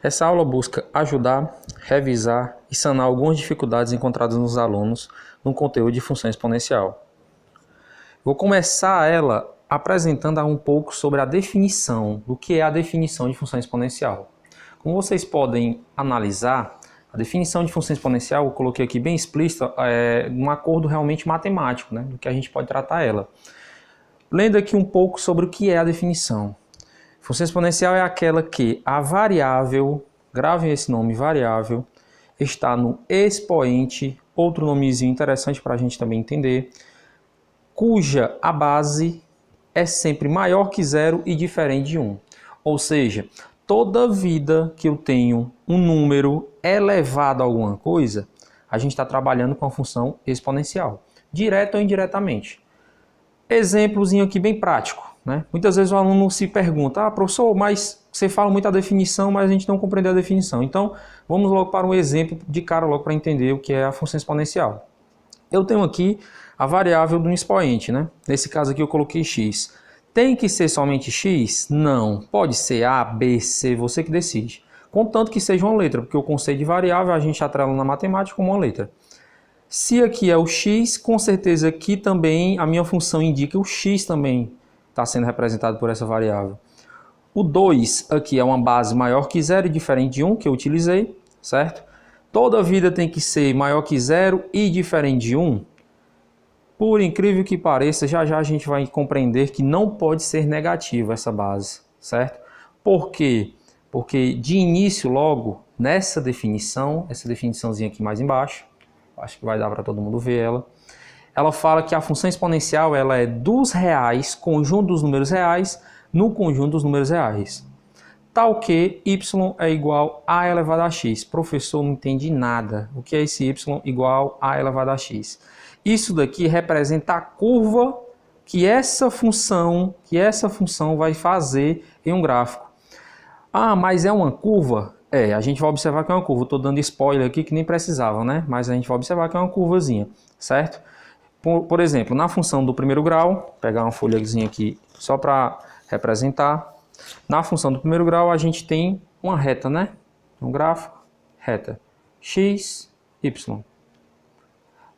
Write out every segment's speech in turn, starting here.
Essa aula busca ajudar, revisar e sanar algumas dificuldades encontradas nos alunos no conteúdo de função exponencial. Vou começar ela apresentando um pouco sobre a definição, do que é a definição de função exponencial. Como vocês podem analisar, a definição de função exponencial, eu coloquei aqui bem explícita, é um acordo realmente matemático, né, do que a gente pode tratar ela. Lendo aqui um pouco sobre o que é a definição. Função exponencial é aquela que a variável, gravem esse nome, variável, está no expoente, outro nomezinho interessante para a gente também entender, cuja a base é sempre maior que zero e diferente de 1. Ou seja, toda vida que eu tenho um número elevado a alguma coisa, a gente está trabalhando com a função exponencial, direta ou indiretamente. Exemplozinho aqui bem prático, né? Muitas vezes o aluno se pergunta, professor, mas você fala muito a definição, mas a gente não compreendeu a definição. Então, vamos logo para um exemplo de cara logo para entender o que é a função exponencial. Eu tenho aqui a variável do expoente, né? Nesse caso aqui eu coloquei x. Tem que ser somente x? Não. Pode ser A, B, C, você que decide. Contanto que seja uma letra, porque o conceito de variável a gente atrela na matemática como uma letra. Se aqui é o x, com certeza aqui também a minha função indica o x também está sendo representado por essa variável. O 2 aqui é uma base maior que zero e diferente de 1 que eu utilizei, certo? Toda vida tem que ser maior que zero e diferente de 1. Por incrível que pareça, já já a gente vai compreender que não pode ser negativa essa base, certo? Por quê? Porque de início logo, nessa definição, essa definiçãozinha aqui mais embaixo, acho que vai dar para todo mundo ver ela. Ela fala que a função exponencial ela é dos reais, conjunto dos números reais, no conjunto dos números reais. Tal que y é igual a elevado a x. Professor, não entendi nada. O que é esse y igual a elevado a x? Isso daqui representa a curva que essa função vai fazer em um gráfico. Ah, mas é uma curva? A gente vai observar que é uma curva. Estou dando spoiler aqui que nem precisava, né? Mas a gente vai observar que é uma curvazinha, certo? Por exemplo, na função do primeiro grau, pegar uma folhazinha aqui só para representar. Na função do primeiro grau, a gente tem uma reta, né? Um gráfico, reta, x, y.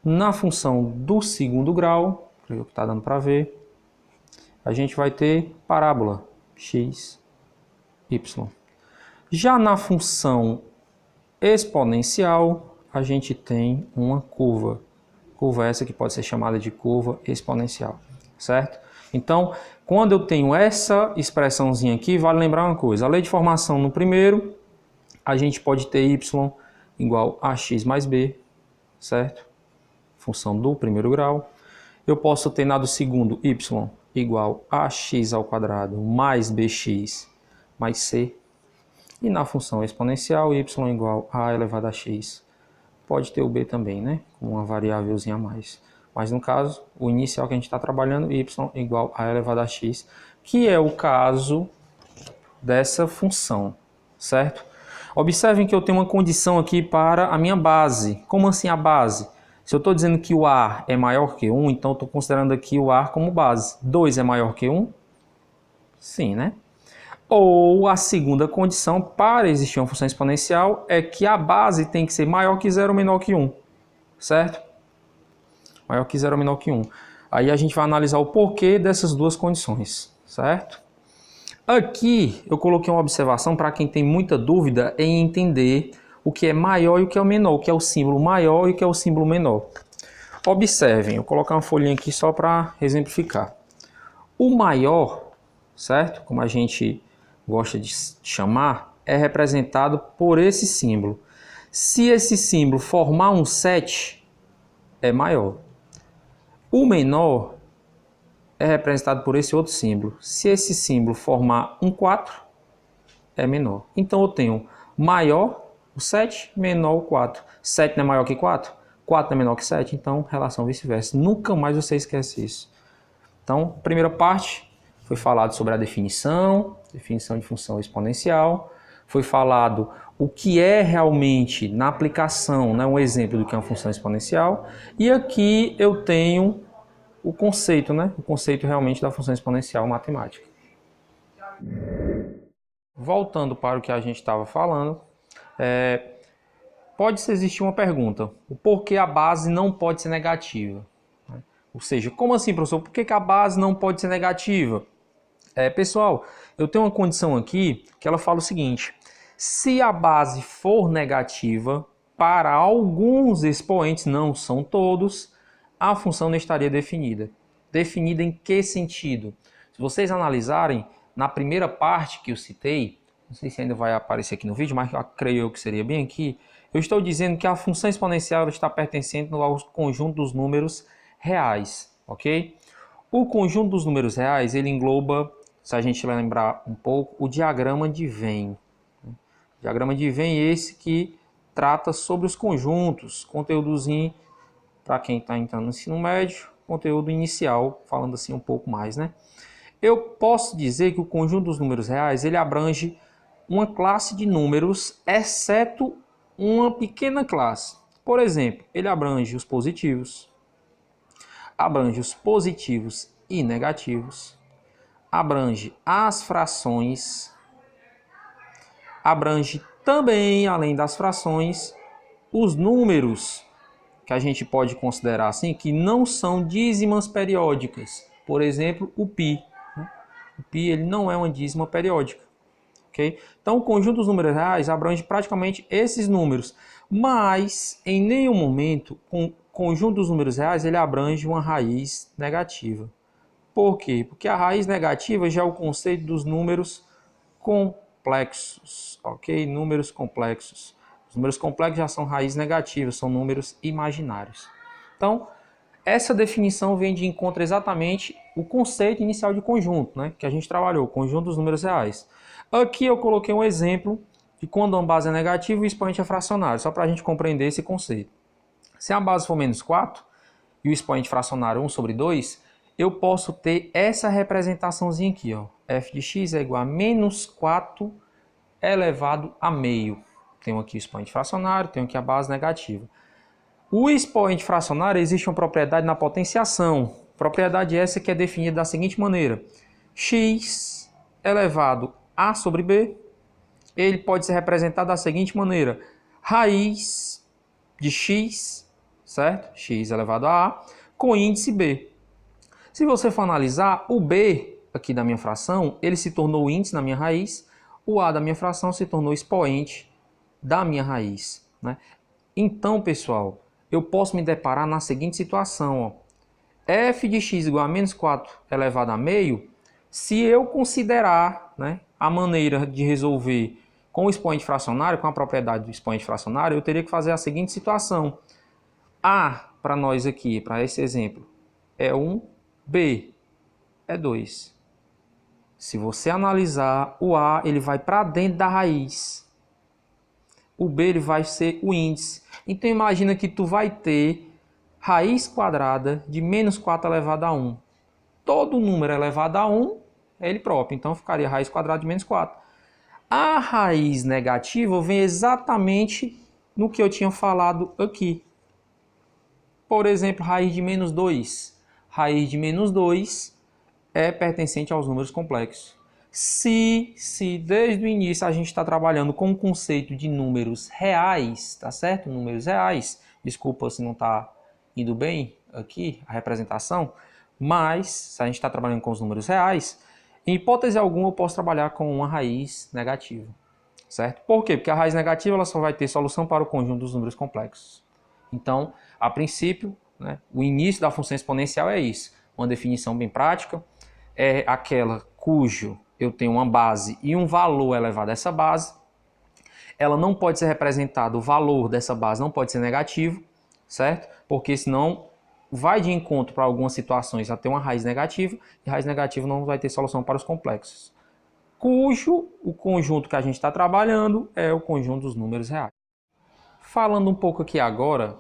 Na função do segundo grau, que está dando para ver, a gente vai ter parábola, x, y. Já na função exponencial, a gente tem uma curva. Curva essa que pode ser chamada de curva exponencial, certo? Então, quando eu tenho essa expressãozinha aqui, vale lembrar uma coisa. A lei de formação no primeiro, a gente pode ter y igual a x mais b, certo? Função do primeiro grau. Eu posso ter na do segundo y igual a x ao quadrado mais bx mais c. E na função exponencial, y igual a elevado a x. Pode ter o b também, né? Com uma variávelzinha a mais. Mas no caso, o inicial que a gente está trabalhando, y igual a elevado a x, que é o caso dessa função, certo? Observem que eu tenho uma condição aqui para a minha base. Como assim a base? Se eu estou dizendo que o a é maior que 1, então eu estou considerando aqui o a como base. 2 é maior que 1? Sim, né? Ou a segunda condição para existir uma função exponencial é que a base tem que ser maior que 0 ou menor que 1, certo? Maior que 0 ou menor que 1. Aí a gente vai analisar o porquê dessas duas condições, certo? Aqui eu coloquei uma observação para quem tem muita dúvida em entender o que é maior e o que é o menor, o que é o símbolo maior e o que é o símbolo menor. Observem, eu vou colocar uma folhinha aqui só para exemplificar. O maior, certo? Como a gente gosta de chamar, é representado por esse símbolo. Se esse símbolo formar um 7, é maior. O menor é representado por esse outro símbolo. Se esse símbolo formar um 4, é menor. Então eu tenho maior o 7, menor o 4. 7 não é maior que 4? 4 não é menor que 7? Então, relação vice-versa. Nunca mais você esquece isso. Então, primeira parte, foi falado sobre a definição de função exponencial. Foi falado o que é realmente, na aplicação, né, um exemplo do que é uma função exponencial. E aqui eu tenho o conceito, né, o conceito realmente da função exponencial matemática. voltando para o que a gente estava falando, pode existir uma pergunta: o porquê a base não pode ser negativa? Ou seja, como assim, professor? Por que a base não pode ser negativa? Pessoal, eu tenho uma condição aqui que ela fala o seguinte: se a base for negativa para alguns expoentes, não são todos, a função não estaria definida. Definida em que sentido? Se vocês analisarem, na primeira parte que eu citei, não sei se ainda vai aparecer aqui no vídeo, mas eu creio que seria bem aqui, eu estou dizendo que a função exponencial está pertencendo ao conjunto dos números reais, ok? O conjunto dos números reais, ele engloba, se a gente lembrar um pouco, o diagrama de Venn. O diagrama de Venn é esse que trata sobre os conjuntos, conteúdozinho para quem está entrando no ensino médio, conteúdo inicial, falando assim um pouco mais, né? Eu posso dizer que o conjunto dos números reais, ele abrange uma classe de números, exceto uma pequena classe. Por exemplo, ele abrange os positivos e negativos, abrange as frações, abrange também, além das frações, os números que a gente pode considerar assim, que não são dízimas periódicas. Por exemplo, o π. O π ele não é uma dízima periódica. Okay? Então, o conjunto dos números reais abrange praticamente esses números, mas em nenhum momento o conjunto dos números reais ele abrange uma raiz negativa. Por quê? Porque a raiz negativa já é o conceito dos números complexos, ok? Números complexos. Os números complexos já são raízes negativas, são números imaginários. Então, essa definição vem de encontro exatamente o conceito inicial de conjunto, né? Que a gente trabalhou, o conjunto dos números reais. Aqui eu coloquei um exemplo de quando uma base é negativa e o expoente é fracionário, só para a gente compreender esse conceito. Se a base for menos 4 e o expoente fracionário 1 sobre 2, eu posso ter essa representaçãozinha aqui, ó. F de x é igual a menos 4 elevado a meio. Tenho aqui o expoente fracionário, tenho aqui a base negativa. O expoente fracionário existe uma propriedade na potenciação. Propriedade essa que é definida da seguinte maneira: x elevado a sobre b, ele pode ser representado da seguinte maneira: raiz de x, certo? X elevado a a, com índice b. Se você for analisar, o b aqui da minha fração, ele se tornou índice na minha raiz, o a da minha fração se tornou expoente da minha raiz, né? Então, pessoal, eu posso me deparar na seguinte situação, ó. F de x igual a menos 4 elevado a meio, se eu considerar, né, a maneira de resolver com o expoente fracionário, com a propriedade do expoente fracionário, eu teria que fazer a seguinte situação. A, para nós aqui, para esse exemplo, é 1, B é 2. Se você analisar, o A ele vai para dentro da raiz. O B ele vai ser o índice. Então imagina que tu vai ter raiz quadrada de menos 4 elevado a 1. Todo número elevado a 1 é ele próprio. Então ficaria raiz quadrada de menos 4. A raiz negativa vem exatamente no que eu tinha falado aqui. Por exemplo, raiz de menos 2. Raiz de menos 2 é pertencente aos números complexos. Se desde o início a gente está trabalhando com o conceito de números reais, tá certo? Números reais. Desculpa se não está indo bem aqui a representação, mas se a gente está trabalhando com os números reais, em hipótese alguma eu posso trabalhar com uma raiz negativa, certo? Por quê? Porque a raiz negativa ela só vai ter solução para o conjunto dos números complexos. Então, a princípio, né, o início da função exponencial é isso. Uma definição bem prática é aquela cujo eu tenho uma base e um valor elevado a essa base. Ela não pode ser representada, o valor dessa base não pode ser negativo, certo? Porque senão vai de encontro para algumas situações a ter uma raiz negativa, e raiz negativa não vai ter solução para os complexos. Cujo o conjunto que a gente está trabalhando é o conjunto dos números reais. Falando um pouco aqui agora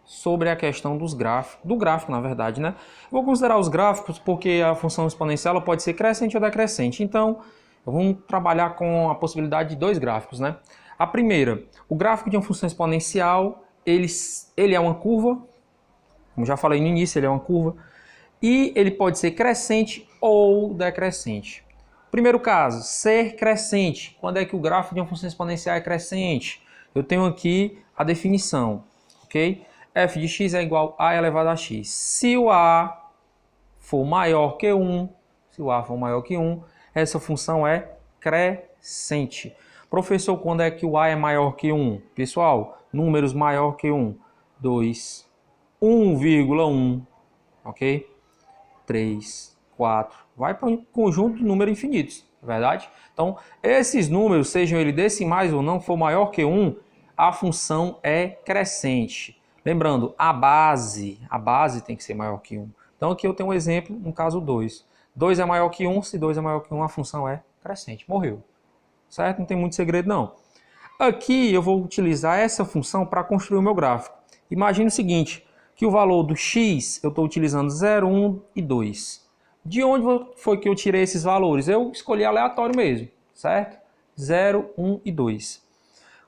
sobre a questão dos gráficos, do gráfico na verdade, né? Vou considerar os gráficos porque a função exponencial ela pode ser crescente ou decrescente. Então, vamos trabalhar com a possibilidade de dois gráficos, né? A primeira, o gráfico de uma função exponencial, ele é uma curva, como já falei no início, ele é uma curva, e ele pode ser crescente ou decrescente. Primeiro caso, ser crescente. Quando é que o gráfico de uma função exponencial é crescente? Eu tenho aqui a definição, ok? F de x é igual a elevado a x. Se o a for maior que 1, essa função é crescente. Professor, quando é que o a é maior que 1? Pessoal, números maior que 1. 2, 1,1, ok? 3, 4. Vai para um conjunto de números infinitos, é verdade? Então, esses números, sejam eles decimais ou não, for maior que 1, a função é crescente. Lembrando, a base tem que ser maior que 1. Então, aqui eu tenho um exemplo, no caso 2. 2 é maior que 1, se 2 é maior que 1, a função é crescente. Morreu. Certo? Não tem muito segredo, não. Aqui eu vou utilizar essa função para construir o meu gráfico. Imagine o seguinte, que o valor do x eu estou utilizando 0, 1 e 2. De onde foi que eu tirei esses valores? Eu escolhi aleatório mesmo, certo? 0, 1 e 2.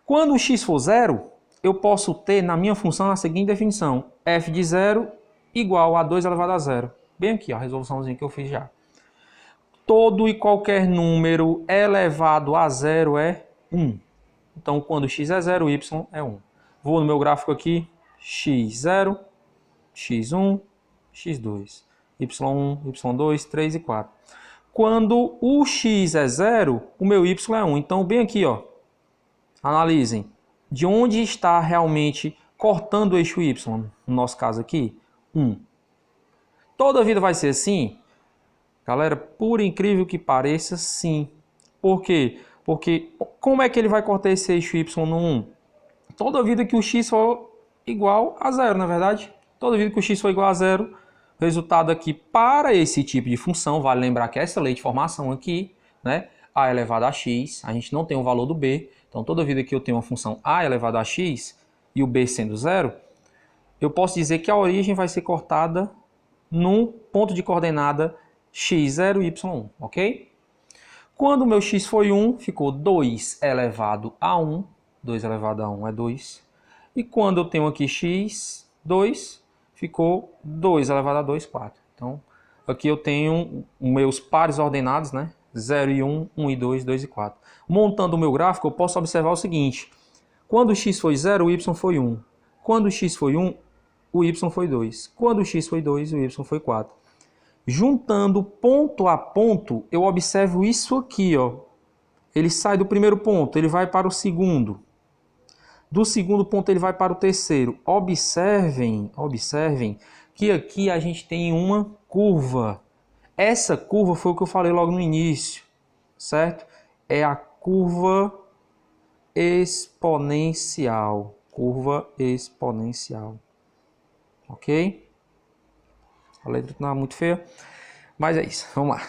Quando o x for 0, eu posso ter na minha função a seguinte definição. F de 0 igual a 2 elevado a 0. Bem aqui, ó, a resoluçãozinha que eu fiz já. Todo e qualquer número elevado a 0 é 1. Então, quando x é 0, y é 1. Vou no meu gráfico aqui, x0, x1, x2, y1, y2, 3 e 4. Quando o x é 0, o meu y é 1. Então, bem aqui, ó, analisem. De onde está realmente cortando o eixo y? No nosso caso aqui, 1. Toda a vida vai ser assim? Galera, por incrível que pareça, sim. Por quê? Porque como é que ele vai cortar esse eixo y no 1? Toda vida que o x for igual a 0, não é verdade? Toda vida que o x for igual a 0, o resultado aqui para esse tipo de função, vale lembrar que essa lei de formação aqui, né, a elevado a x, a gente não tem o valor do b, então toda vida que eu tenho uma função a elevado a x e o b sendo 0, eu posso dizer que a origem vai ser cortada num ponto de coordenada x0 e y1, ok? Quando o meu x foi 1, ficou 2 elevado a 1. 2 elevado a 1 é 2. E quando eu tenho aqui x, 2, ficou 2 elevado a 2, 4. Então, aqui eu tenho meus pares ordenados, né? 0 e 1, 1 e 2, 2 e 4. Montando o meu gráfico, eu posso observar o seguinte. Quando o x foi 0, o y foi 1. Quando o x foi 1, o y foi 2. Quando o x foi 2, o y foi 4. Juntando ponto a ponto, eu observo isso aqui, ó. Ele sai do primeiro ponto, ele vai para o segundo. Do segundo ponto ele vai para o terceiro. Observem que aqui a gente tem uma curva. Essa curva foi o que eu falei logo no início, certo? É a curva exponencial. Curva exponencial. Ok? A letra não é muito feia, mas é isso. Vamos lá.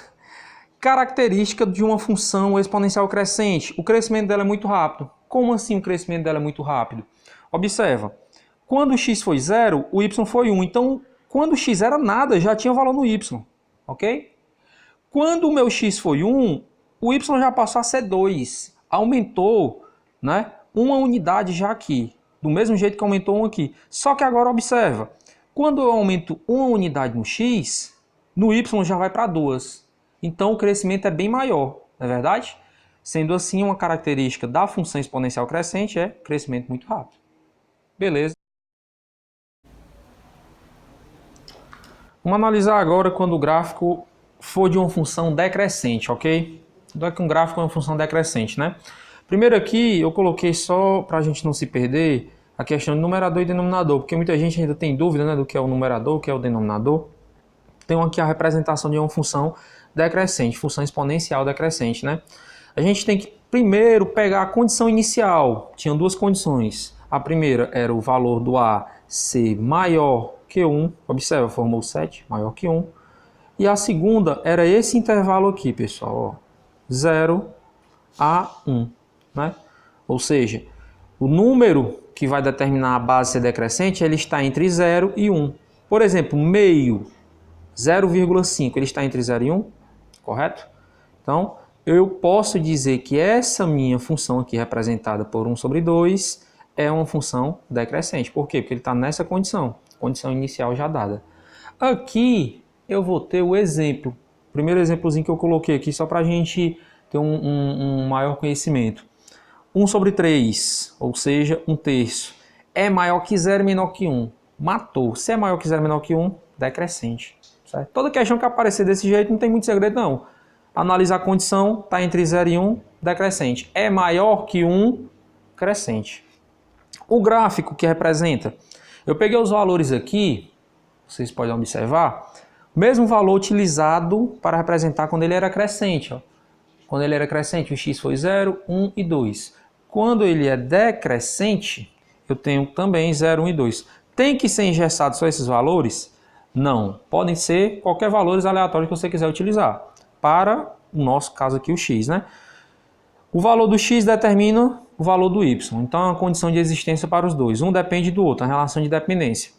Característica de uma função exponencial crescente. O crescimento dela é muito rápido. Como assim o crescimento dela é muito rápido? Observa. Quando o x foi 0, o y foi 1. Então, quando o x era nada, já tinha valor no y. Ok? Quando o meu x foi 1, o y já passou a ser 2. Aumentou, né, uma unidade já aqui. Do mesmo jeito que aumentou 1 aqui. Só que agora observa. Quando eu aumento uma unidade no x, no y já vai para 2. Então o crescimento é bem maior, não é verdade? Sendo assim, uma característica da função exponencial crescente é crescimento muito rápido. Beleza. Vamos analisar agora quando o gráfico for de uma função decrescente, ok? Então é que um gráfico é uma função decrescente, né? Primeiro aqui eu coloquei só para a gente não se perder a questão de numerador e denominador, porque muita gente ainda tem dúvida, né, do que é o numerador, o que é o denominador. Tenho aqui a representação de uma função decrescente, função exponencial decrescente, né? A gente tem que primeiro pegar a condição inicial. Tinham duas condições. A primeira era o valor do a ser maior que 1. Observa, formou 7, maior que 1. E a segunda era esse intervalo aqui, pessoal, ó, 0 a 1, né? Ou seja, o número que vai determinar a base ser decrescente, ele está entre 0 e 1. Por exemplo, meio, 0,5, ele está entre 0 e 1, correto? Então, eu posso dizer que essa minha função aqui, representada por 1 sobre 2, é uma função decrescente. Por quê? Porque ele está nessa condição inicial já dada. Aqui, eu vou ter o exemplo. Primeiro exemplozinho que eu coloquei aqui, só para a gente ter um maior conhecimento. 1 sobre 3, ou seja, 1/3, é maior que 0 e menor que 1. Matou. Se é maior que 0 e menor que 1, decrescente. Certo? Toda questão que aparecer desse jeito não tem muito segredo, não. Analisar a condição, está entre 0 e 1, decrescente. É maior que 1, crescente. O gráfico que representa, eu peguei os valores aqui, vocês podem observar, o mesmo valor utilizado para representar quando ele era crescente. Ó. Quando ele era crescente, o x foi 0, 1 e 2. Quando ele é decrescente, eu tenho também 0, 1 e 2. Tem que ser engessado só esses valores? Não. Podem ser qualquer valores aleatórios que você quiser utilizar. Para o nosso caso aqui, o x, né? O valor do x determina o valor do y. Então, é uma condição de existência para os dois. Um depende do outro, a relação de dependência.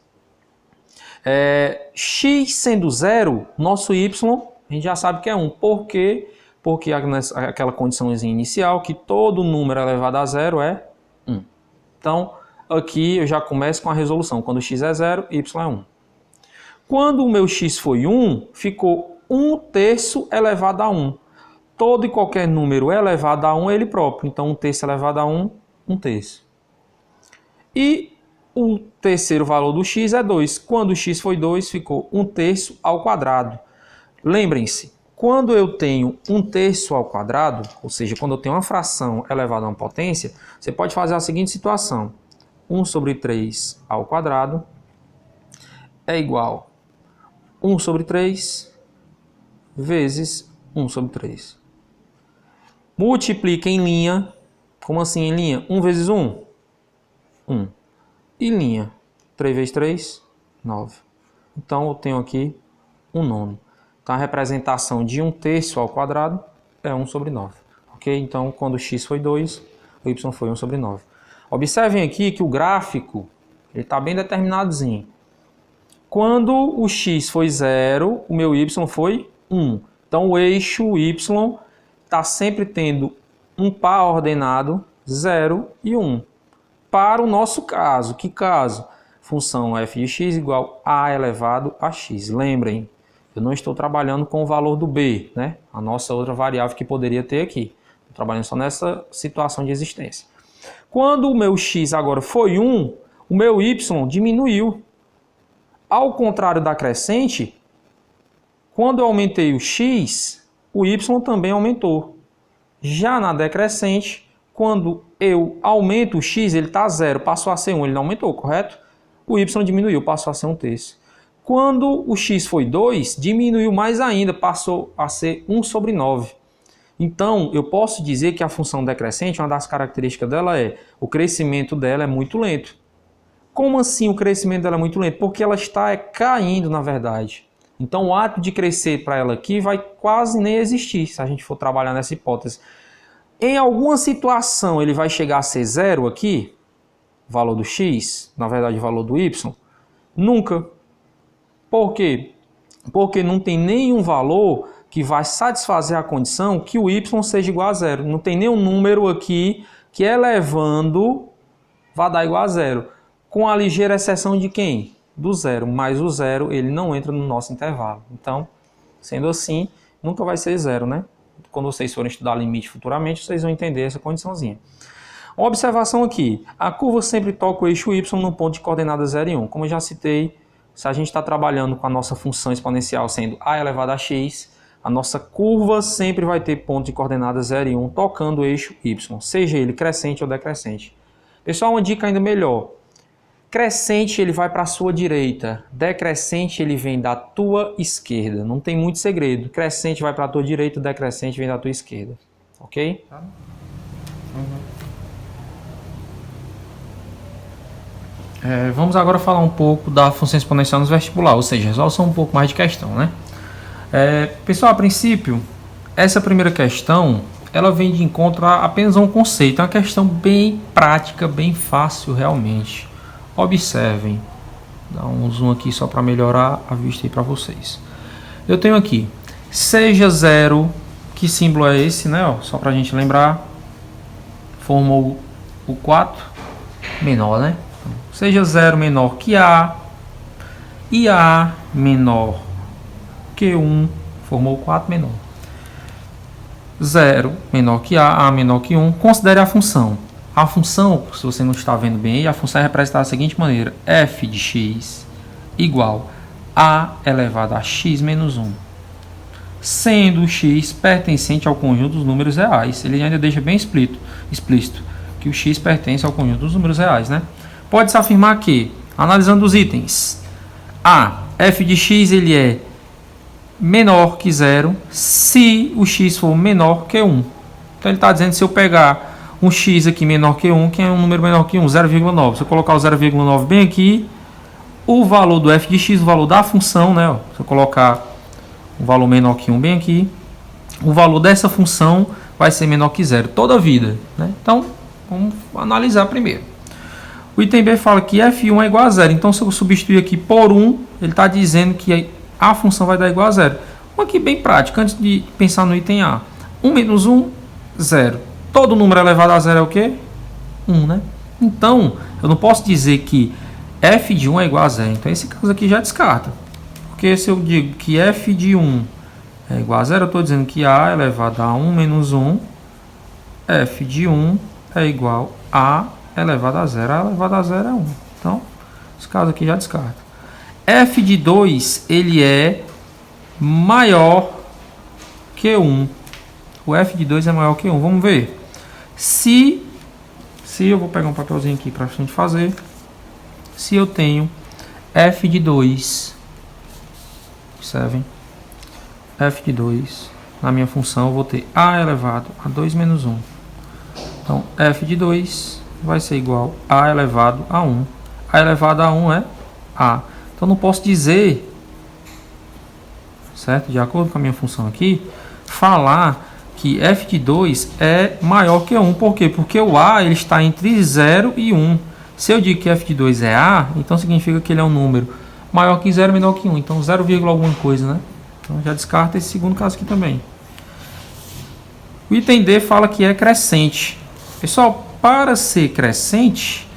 X sendo 0, nosso y, a gente já sabe que é 1. Por quê? Porque aquela condiçãozinha inicial, que todo número elevado a 0 é 1. Então, aqui eu já começo com a resolução. Quando x é 0, y é 1. Quando o meu x foi 1, ficou 1/3 elevado a 1. Todo e qualquer número elevado a 1 é ele próprio. Então, 1/3 elevado a 1, 1/3. E o terceiro valor do x é 2. Quando o x foi 2, ficou 1/3 ao quadrado. Lembrem-se, quando eu tenho 1/3 ao quadrado, ou seja, quando eu tenho uma fração elevada a uma potência, você pode fazer a seguinte situação. 1 sobre 3 ao quadrado é igual a 1 sobre 3 vezes 1 sobre 3. Multiplica em linha. Como assim em linha? 1 vezes 1? 1. E linha? 3 vezes 3? 9. Então, eu tenho aqui 1/9. Então, a representação de 1/3 ao quadrado é 1 sobre 9. Ok? Então, quando o x foi 2, o y foi 1 sobre 9. Observem aqui que o gráfico está bem determinadozinho. Quando o x foi 0, o meu y foi 1. Então, o eixo y está sempre tendo um par ordenado 0 e 1. Para o nosso caso, que caso? Função f de x igual a elevado a x. Lembrem, eu não estou trabalhando com o valor do b, né? A nossa outra variável que poderia ter aqui. Estou trabalhando só nessa situação de existência. Quando o meu x agora foi 1, o meu y diminuiu. Ao contrário da crescente, quando eu aumentei o x, o y também aumentou. Já na decrescente, quando eu aumento o x, ele está 0, passou a ser 1, ele não aumentou, correto? O y diminuiu, passou a ser 1/3. Quando o x foi 2, diminuiu mais ainda, passou a ser 1 sobre 9. Então, eu posso dizer que a função decrescente, uma das características dela é o crescimento dela é muito lento. Como assim o crescimento dela é muito lento? Porque ela está caindo, na verdade. Então, o ato de crescer para ela aqui vai quase nem existir, se a gente for trabalhar nessa hipótese. Em alguma situação, ele vai chegar a ser 0 aqui, o valor do x, na verdade, o valor do y? Nunca. Por quê? Porque não tem nenhum valor que vai satisfazer a condição que o y seja igual a 0. Não tem nenhum número aqui que elevando vai dar igual a 0. Com a ligeira exceção de quem? Do 0. Mas o 0 ele não entra no nosso intervalo. Então, sendo assim, nunca vai ser 0, né? Quando vocês forem estudar limite futuramente, vocês vão entender essa condiçãozinha. Uma observação aqui. A curva sempre toca o eixo y no ponto de coordenadas 0 e 1. Como eu já citei, se a gente está trabalhando com a nossa função exponencial sendo a elevado a x, a nossa curva sempre vai ter ponto de coordenadas 0 e 1 tocando o eixo y, seja ele crescente ou decrescente. Pessoal, uma dica ainda melhor. Crescente ele vai para a sua direita, decrescente ele vem da tua esquerda. Não tem muito segredo. Crescente vai para a tua direita, decrescente vem da tua esquerda. Ok? Vamos agora falar um pouco da função exponencial no vestibular, ou seja, resolução um pouco mais de questão, né? Pessoal, a princípio, essa primeira questão, ela vem de encontro a apenas um conceito, é uma questão bem prática, bem fácil realmente. Observem, dá um zoom aqui só para melhorar a vista aí para vocês. Eu tenho aqui, seja 0, que símbolo é esse, né? Ó, só para a gente lembrar, formou o 4 menor, né? Seja 0 menor que A e A menor que 1, formou 4 menor. 0 menor que A menor que 1. Considere a função. A função, se você não está vendo bem aí, a função é representada da seguinte maneira. f de x igual a elevado a x menos 1. Sendo o x pertencente ao conjunto dos números reais. Ele ainda deixa bem explícito que o x pertence ao conjunto dos números reais, né? Pode-se afirmar que, analisando os itens, f de x ele é menor que 0 se o x for menor que 1. Então ele está dizendo que se eu pegar um x aqui menor que 1, que é um número menor que 1, 0,9. Se eu colocar o 0,9 bem aqui, o valor do f de x, o valor da função, né? Se eu colocar o valor menor que 1 bem aqui, o valor dessa função vai ser menor que 0 toda a vida, né? Então, vamos analisar primeiro. O item B fala que f1 é igual a 0. Então, se eu substituir aqui por 1, ele está dizendo que a função vai dar igual a 0. Uma aqui bem prática, antes de pensar no item A. 1 menos 1, 0. Todo número elevado a 0 é o quê? 1, né? Então, eu não posso dizer que f de 1 é igual a 0. Então, esse caso aqui já descarta. Porque se eu digo que f de 1 é igual a 0, eu estou dizendo que a elevado a 1 menos 1, f de 1 é igual a elevado a 0. A elevado a 0 é 1. Então, esse caso aqui já descarta. f de 2, ele é maior que 1. O f de 2 é maior que 1. Vamos ver. Se eu vou pegar um papelzinho aqui para a gente fazer. Se eu tenho f de 2, observem, f de 2, na minha função eu vou ter a elevado a 2 menos 1. Então, f de 2 vai ser igual a elevado a 1. A elevado a 1 é a. Então, não posso dizer, certo? De acordo com a minha função aqui, falar que f de 2 é maior que 1. Por quê? Porque o a ele está entre 0 e 1. Se eu digo que f de 2 é a, então significa que ele é um número maior que 0, menor que 1. Então, 0, alguma coisa, né? Então, já descarta esse segundo caso aqui também. O item D fala que é crescente. Pessoal, para ser crescente,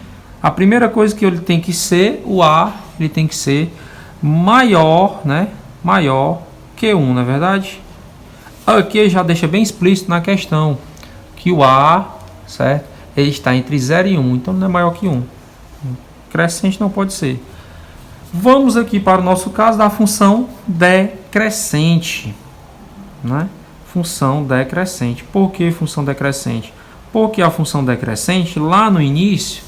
a primeira coisa que ele tem que ser, o a, ele tem que ser maior, né? Maior que 1, não é verdade? Aqui já deixa bem explícito na questão que o a, certo? Ele está entre 0 e 1, então não é maior que 1. Crescente não pode ser. Vamos aqui para o nosso caso da função decrescente, né? Função decrescente. Por que função decrescente? Porque a função decrescente, lá no início,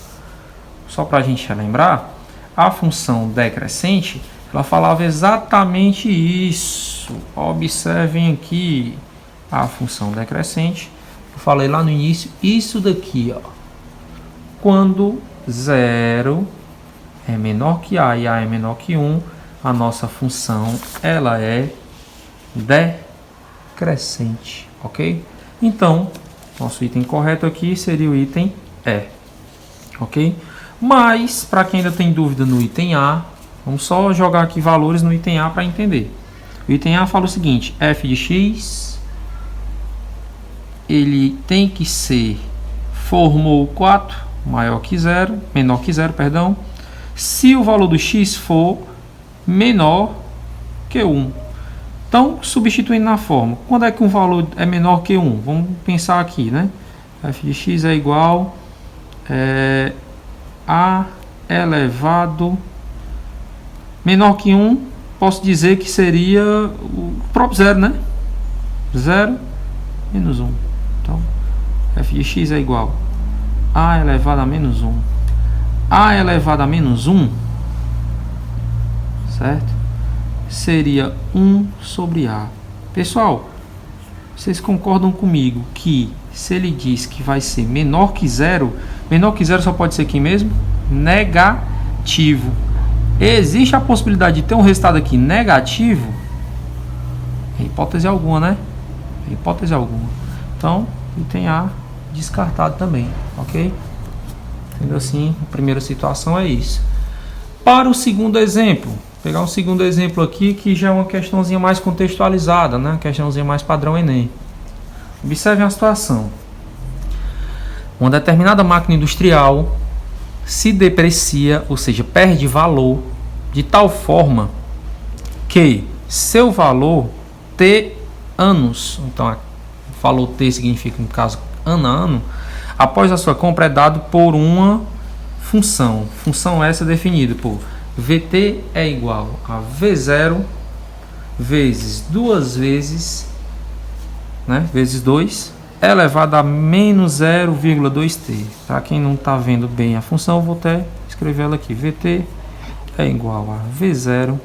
só para a gente relembrar, a função decrescente, ela falava exatamente isso. Observem aqui a função decrescente. Eu falei lá no início, isso daqui, ó. Quando 0 é menor que a e a é menor que 1, a nossa função ela é decrescente, ok? Então, nosso item correto aqui seria o item E, ok? Mas, para quem ainda tem dúvida no item A, vamos só jogar aqui valores no item A para entender. O item A fala o seguinte, f de x, ele tem que ser, formou 4, menor que 0, perdão, se o valor do x for menor que 1. Então, substituindo na forma, quando é que um valor é menor que 1? Vamos pensar aqui, né? f de x é igual a elevado menor que 1, posso dizer que seria o próprio 0, né? 0 menos 1. Então, f de x é igual a elevado a menos 1. A elevado a menos 1, certo? Seria 1 sobre a. Pessoal, vocês concordam comigo que se ele diz que vai ser menor que 0 só pode ser aqui mesmo? Negativo. Existe a possibilidade de ter um resultado aqui negativo? Hipótese alguma, né? Hipótese alguma. Então, item A descartado também, ok? Entendeu assim? A primeira situação é isso. Para o segundo exemplo, vou pegar um segundo exemplo aqui que já é uma questãozinha mais contextualizada, né? Uma questãozinha mais padrão Enem. Observem a situação. Uma determinada máquina industrial se deprecia, ou seja, perde valor de tal forma que seu valor T anos, então o valor T significa, no caso, ano a ano, após a sua compra é dado por uma função. Função essa definida por VT é igual a V0 vezes 2 vezes, né, vezes 2 elevado a menos 0,2t. Para quem não está vendo bem a função, eu vou até escrever ela aqui. VT é igual a V0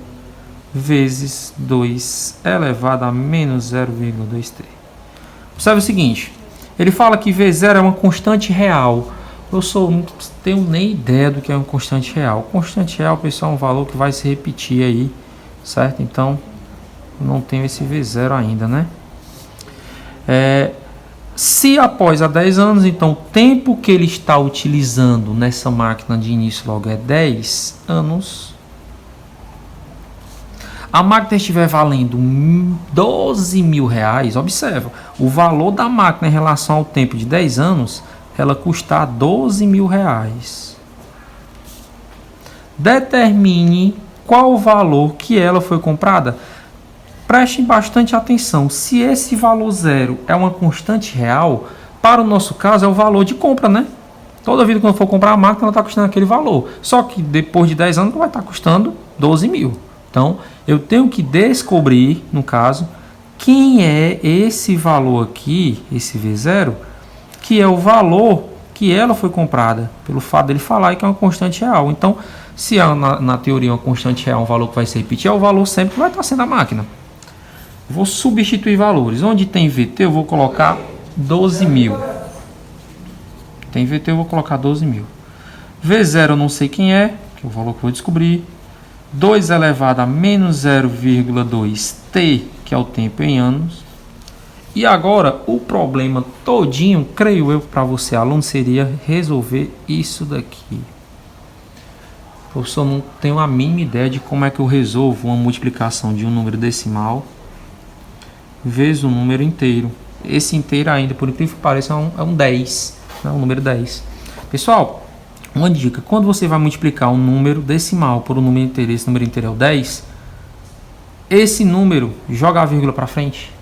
vezes 2 elevado a menos 0,2t. Observe o seguinte, ele fala que V0 é uma constante real. Eu não tenho nem ideia do que é uma constante real. Constante real, pessoal, é um valor que vai se repetir aí, certo? Então, não tenho esse V0 ainda, né? Se após 10 anos, então o tempo que ele está utilizando nessa máquina de início logo é 10 anos, a máquina estiver valendo 12 mil reais, observa, o valor da máquina em relação ao tempo de 10 anos, ela custar 12 mil reais. Determine qual o valor que ela foi comprada. Prestem bastante atenção, se esse valor 0 é uma constante real, para o nosso caso é o valor de compra, né? Toda vida que eu for comprar a máquina, ela está custando aquele valor. Só que depois de 10 anos, ela vai estar custando 12 mil. Então, eu tenho que descobrir, no caso, quem é esse valor aqui, esse V0, que é o valor que ela foi comprada, pelo fato dele falar que é uma constante real. Então, se na teoria uma constante real, um valor que vai se repetir, é o valor sempre que vai estar sendo a máquina. Vou substituir valores. Onde tem VT, eu vou colocar 12 mil. Tem VT, eu vou colocar 12 mil. V0 eu não sei quem é, que é o valor que eu vou descobrir. 2 elevado a menos 0,2t, que é o tempo em anos. E agora, o problema todinho, creio eu, para você, aluno, seria resolver isso daqui. Eu só não tenho a mínima ideia de como é que eu resolvo uma multiplicação de um número decimal vezes um número inteiro. Esse inteiro ainda, por incrível que pareça, é um 10, né? Um número 10. Pessoal, uma dica, quando você vai multiplicar um número decimal por um número inteiro, esse número inteiro é o 10, esse número, joga a vírgula para frente,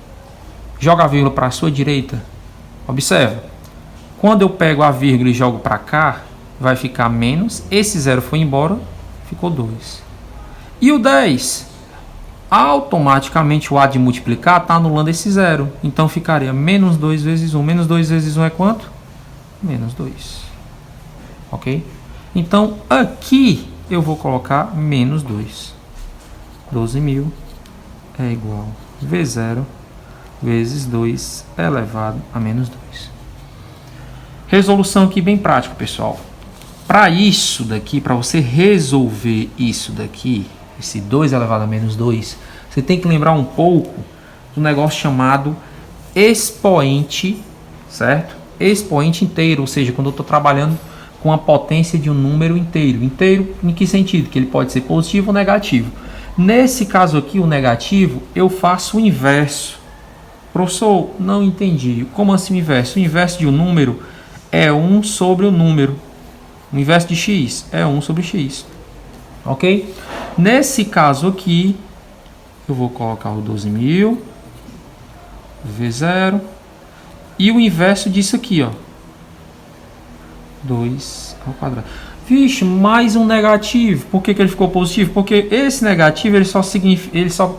joga a vírgula para a sua direita. Observa, quando eu pego a vírgula e jogo para cá, vai ficar menos, esse 0 foi embora, ficou 2. E o 10, automaticamente o A de multiplicar está anulando esse 0. Então ficaria menos 2 vezes 1. Menos 2 vezes 1 é quanto? Menos 2. Ok? Então aqui eu vou colocar menos 2. 12 mil é igual a V0 vezes 2 elevado a menos 2. Resolução aqui bem prática, pessoal. Para isso daqui, para você resolver isso daqui, esse 2 elevado a menos 2, você tem que lembrar um pouco do negócio chamado expoente, certo? Expoente inteiro, ou seja, quando eu estou trabalhando com a potência de um número inteiro. Inteiro em que sentido? Que ele pode ser positivo ou negativo. Nesse caso aqui, o negativo, eu faço o inverso. Professor, não entendi. Como assim o inverso? O inverso de um número é 1 sobre o número. O inverso de x é 1 sobre x. Ok? Nesse caso aqui, eu vou colocar o 12 mil, V0, e o inverso disso aqui, ó, 2 ao quadrado. Vixe, mais um negativo. Por que ele ficou positivo? Porque esse negativo ele só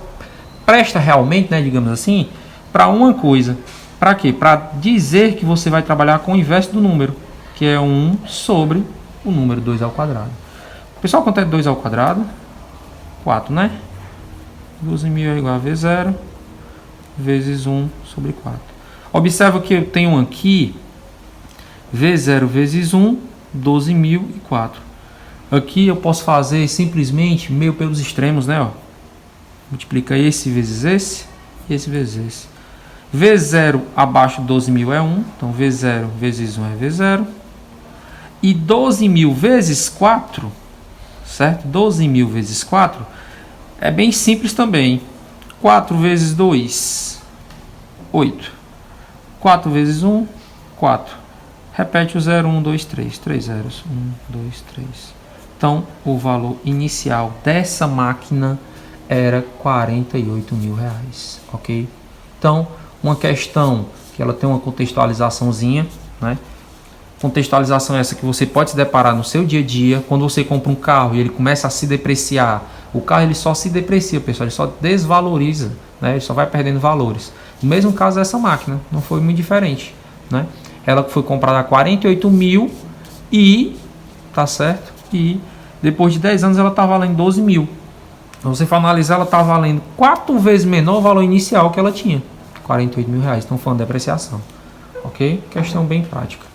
presta realmente, né, digamos assim, para uma coisa. Para quê? Para dizer que você vai trabalhar com o inverso do número, que é 1 sobre o número 2 ao quadrado. Pessoal, quanto é 2 ao quadrado? 4, né? 12 mil é igual a V0 vezes 1 sobre 4. Observa que eu tenho aqui V0 vezes 1, 12.004. Aqui eu posso fazer simplesmente meio pelos extremos, né? Ó. Multiplica esse vezes esse e esse vezes esse. V0 abaixo de 12.000 é 1, então V0 vezes 1 é V0. E 12.000 vezes 4, certo? 12.000 vezes 4 é bem simples também. 4 vezes 2, 8. 4 vezes 1, 4. Repete o 0, 1, 2, 3. 3 zeros. 1, 2, 3. Então, o valor inicial dessa máquina era 48 mil reais, ok? Então, uma questão que ela tem uma contextualizaçãozinha, né? Contextualização essa que você pode se deparar no seu dia a dia, quando você compra um carro e ele começa a se depreciar. O carro ele só se deprecia, pessoal, ele só desvaloriza, né? Ele só vai perdendo valores. No mesmo caso dessa máquina, não foi muito diferente, né? Ela foi comprada a 48 mil e, tá certo? E depois de 10 anos ela está valendo 12 mil. Então, você for analisar, ela está valendo 4 vezes menor o valor inicial que ela tinha, 48 mil reais. Então foi uma depreciação, ok? Questão bem prática.